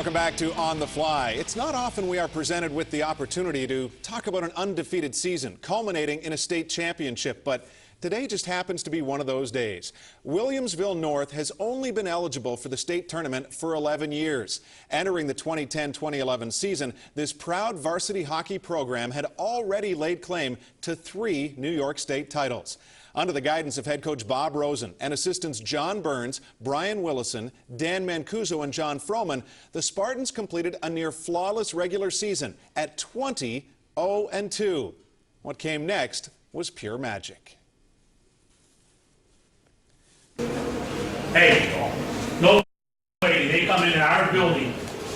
Welcome back to On the Fly. It's not often we are presented with the opportunity to talk about an undefeated season culminating in a state championship, but today just happens to be one of those days. Williamsville North has only been eligible for the state tournament for 11 years. Entering the 2010-2011 season, this proud varsity hockey program had already laid claim to 3 New York State titles. Under the guidance of head coach Bob Rosen and assistants John Burns, Brian Willison, Dan Mancuso, and John Froman, the Spartans completed a near flawless regular season at 20-0-2. What came next was pure magic. Hey, no way they come into our building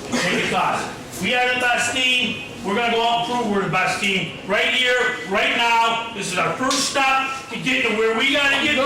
and take a toss. We are the best team. We're going to go out and prove we're the best team. Right here, right now. This is our first stop to get to where we got to get to.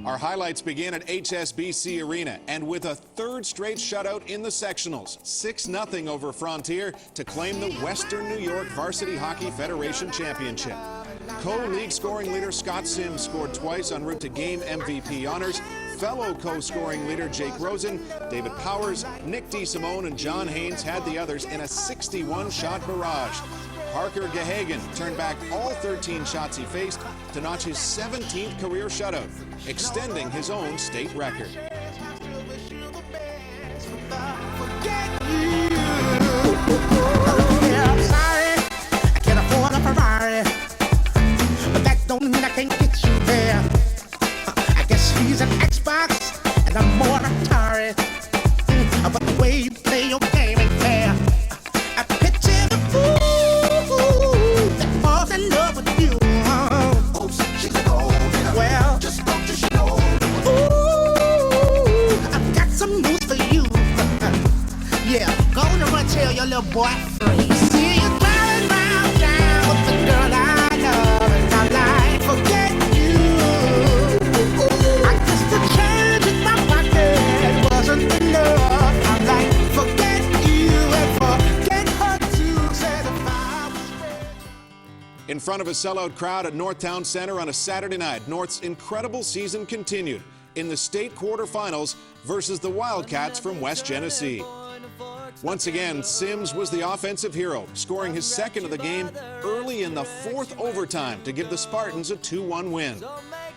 Our highlights begin at HSBC Arena, and with a third straight shutout in the sectionals, 6-0 over Frontier to claim the Western New York Varsity Hockey Federation Championship. Co-league scoring leader Scott Sims scored twice en route to game MVP honors. Fellow co-scoring leader Jake Rosen, David Powers, Nick DeSimone, and John Haynes had the others in a 61-shot barrage. Parker Gahagan turned back all 13 shots he faced to notch his 17th career shutout, extending his own state record. But the way you play your game ain't fair. I picture the fool that falls in love with you. Oh, she's an old winner. Well, just don't you know. Ooh, I've got some news for you. Yeah, go on and run tell your little boy free. See you driving round town with the girl I love, and I'm like, forget you. I guess the change in my pocket wasn't enough. In front of a sellout crowd at Northtown Center on a Saturday night, North's incredible season continued in the state quarterfinals versus the Wildcats from West Genesee. Once again, Sims was the offensive hero, scoring his second of the game early in the 4th overtime to give the Spartans a 2-1 win.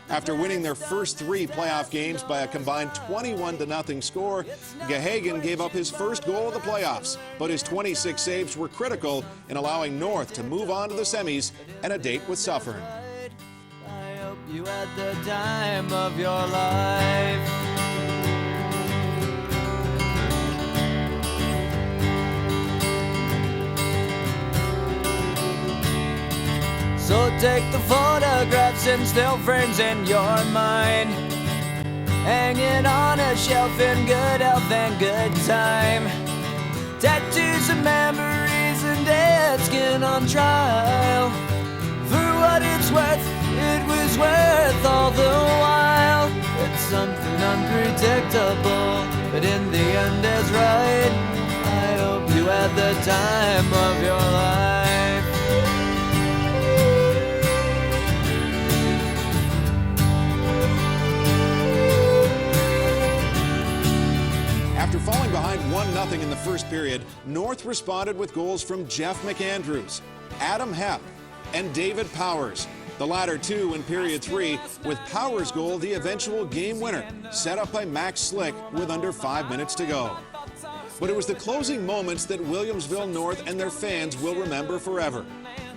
After winning their first 3 playoff games by a combined 21-0 score, Gahagan gave up his first goal of the playoffs, but his 26 saves were critical in allowing North to move on to the semis and a date with Suffern. I hope you had the time of your life. So take the photographs and still frames in your mind, hanging on a shelf in good health and good time. Tattoos and memories and dead skin on trial. For what it's worth, it was worth all the while. It's something unpredictable, but in the end is right. I hope you had the time of your life. After falling behind 1-0 in the first period, North responded with goals from Jeff McAndrews, Adam Hepp, and David Powers. The latter two in period 3, with Powers' goal the eventual game winner, set up by Max Slick with under 5 minutes to go. But it was the closing moments that Williamsville North and their fans will remember forever.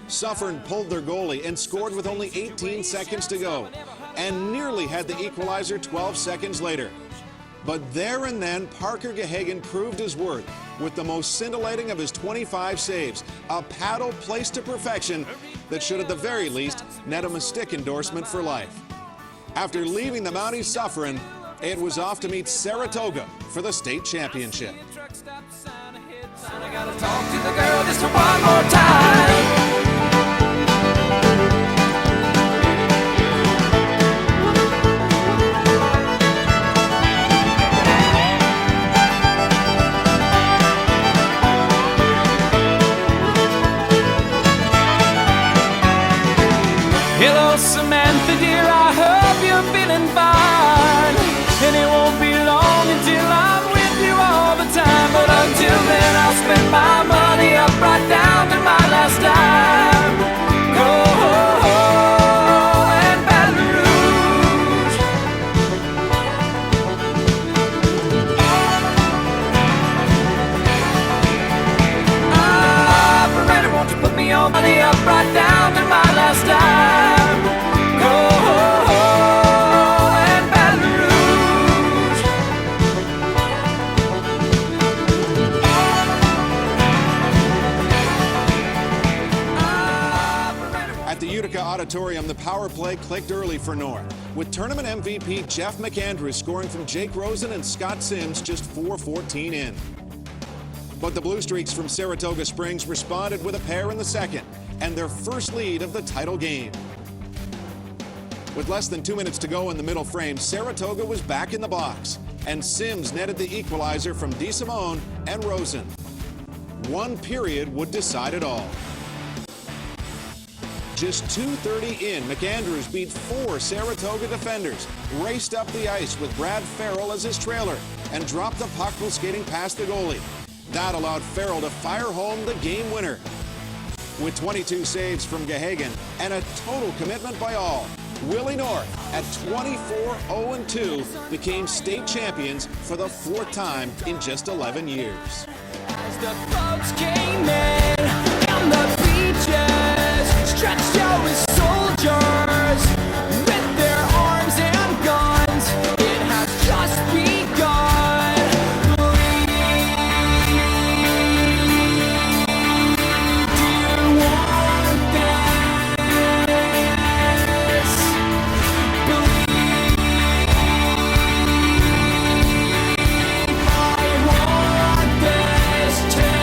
Suffern pulled their goalie and scored with only 18 seconds to go, and nearly had the equalizer 12 seconds later. But there and then, Parker Gahagan proved his worth with the most scintillating of his 25 saves, a paddle placed to perfection that should at the very least net him a stick endorsement for life. After leaving the Mounties suffering, it was off to meet Saratoga for the state championship. I gotta talk to the girl just one more time. Hello, Samantha, dear, I hope you're feeling fine. And it won't be long until I'm with you all the time. But until then, I'll spend my money up right down to my last dime. Oh, and Baton Rouge. Ah, Beretta, won't you put me on money up right down to my last dime. At the Utica Auditorium, the power play clicked early for North, with tournament MVP Jeff McAndrews scoring from Jake Rosen and Scott Sims just 4:14 in. But the Blue Streaks from Saratoga Springs responded with a pair in the second and their first lead of the title game. With less than 2 minutes to go in the middle frame, Saratoga was back in the box, and Sims netted the equalizer from DeSimone and Rosen. One period would decide it all. Just 2:30 in, McAndrews beat 4 Saratoga defenders, raced up the ice with Brad Farrell as his trailer, and dropped the puck while skating past the goalie. That allowed Farrell to fire home the game winner. With 22 saves from Gahagan and a total commitment by all, Willie North, at 24-0-2, became state champions for the 4th time in just 11 years. As the boats came in on the beaches, stretched out with soldiers with their arms and guns, it has just begun. Do you want this? Believe I want this too.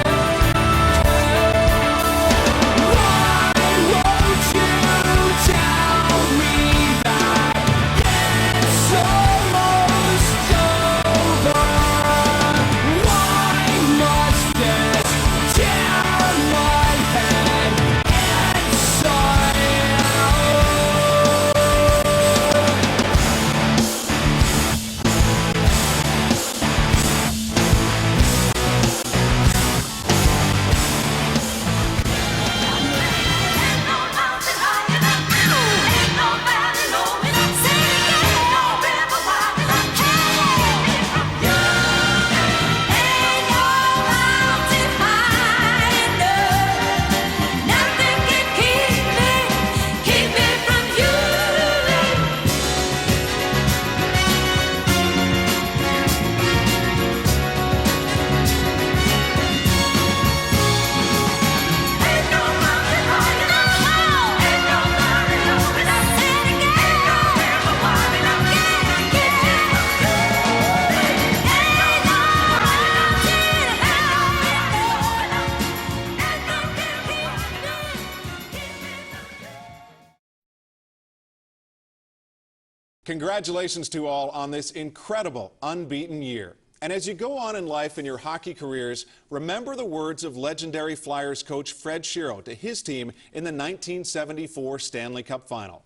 Congratulations to all on this incredible unbeaten year. And as you go on in life in your hockey careers, remember the words of legendary Flyers coach Fred Shiro to his team in the 1974 Stanley Cup Final.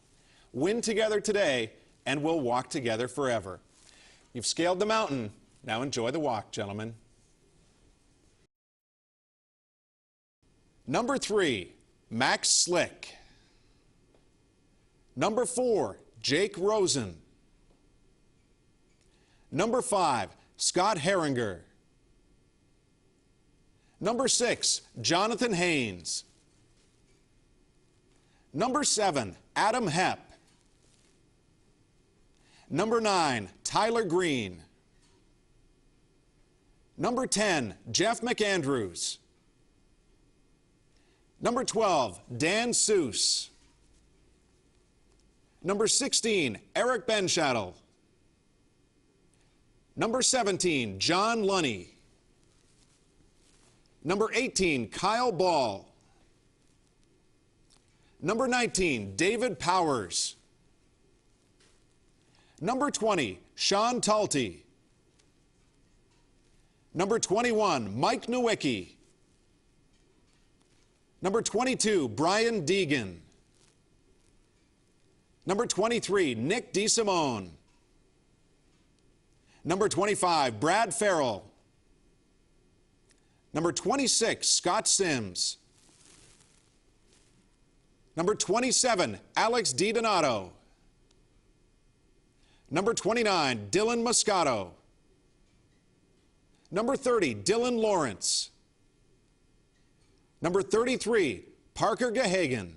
Win together today, and we'll walk together forever. You've scaled the mountain. Now enjoy the walk, gentlemen. Number 3, Max Slick. Number 4, Jake Rosen. Number 5, Scott Herringer. Number 6, Jonathan Haynes. Number 7, Adam Hepp. Number 9, Tyler Green. Number 10, Jeff McAndrews. Number 12, Dan Seuss. Number 16, Eric Benschattel. Number 17, John Lunny. Number 18, Kyle Ball. Number 19, David Powers. Number 20, Sean Talty. Number 21, Mike Nowicki. Number 22, Brian Deegan. Number 23, Nick DeSimone. Number 25, Brad Farrell. Number 26, Scott Sims. Number 27, Alex DiDonato. Number 29, Dylan Moscato. Number 30, Dylan Lawrence. Number 33, Parker Gahagan.